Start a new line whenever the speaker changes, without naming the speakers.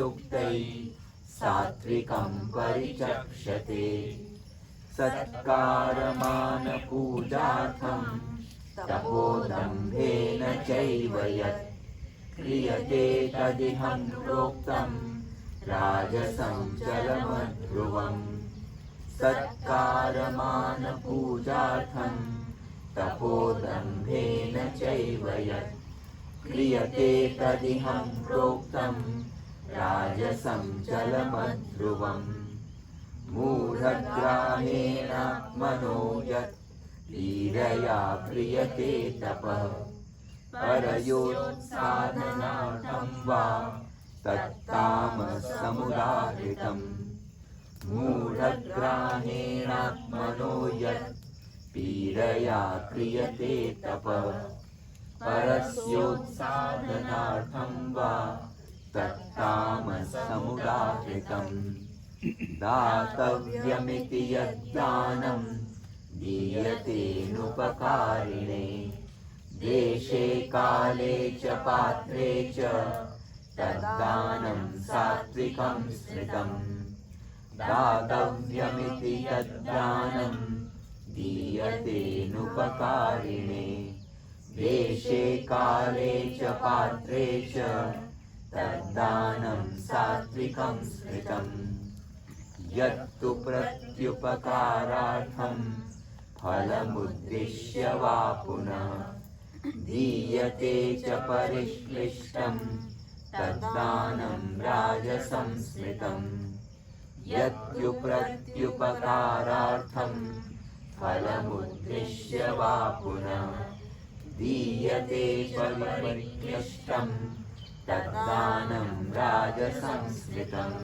युक्तैः सात्विकं परिचक्षते सत्कारमानपूजार्थं तपोदम्भेन चैव यत् क्रियते तदिहं प्रोक्तं राजसं चलमध्रुवम् सत्कारमानपूजार्थं तपोदम्भेन चैव यत् क्रियते तदिहं प्रोक्तं राजसं चलमध्रुवम् मूढग्राहेणात्मनो यत् लीलया क्रियते तपः परयोत्साधनार्थं वा तत्तामसमुदाहृतम् मूढग्राहेणात्मनो यत् पीडया क्रियते तपः परस्योत्साधनार्थं वा तत्तामसमुदाहृतम् दातव्यमिति यद्दानं दीयतेनुपकारिणे देशे काले च पात्रे च तद्दानं सात्विकं स्मृतम् दातव्यमिति यद्दानं दीयतेनुपकारिणे देशे काले च पात्रे च तद्दानं सात्विकं स्मृतम् यत्तु प्रत्युपकारार्थं फलमुद्दिश्य वा पुनः दीयते च परिक्लिष्टं तद्दानं राजसं स्मृतम् यत्तु प्रत्युपकारार्थं फलमुद्दिश्य वा पुनः दीयते च परिक्लिष्टं तद्दानं राजसं स्मृतम्।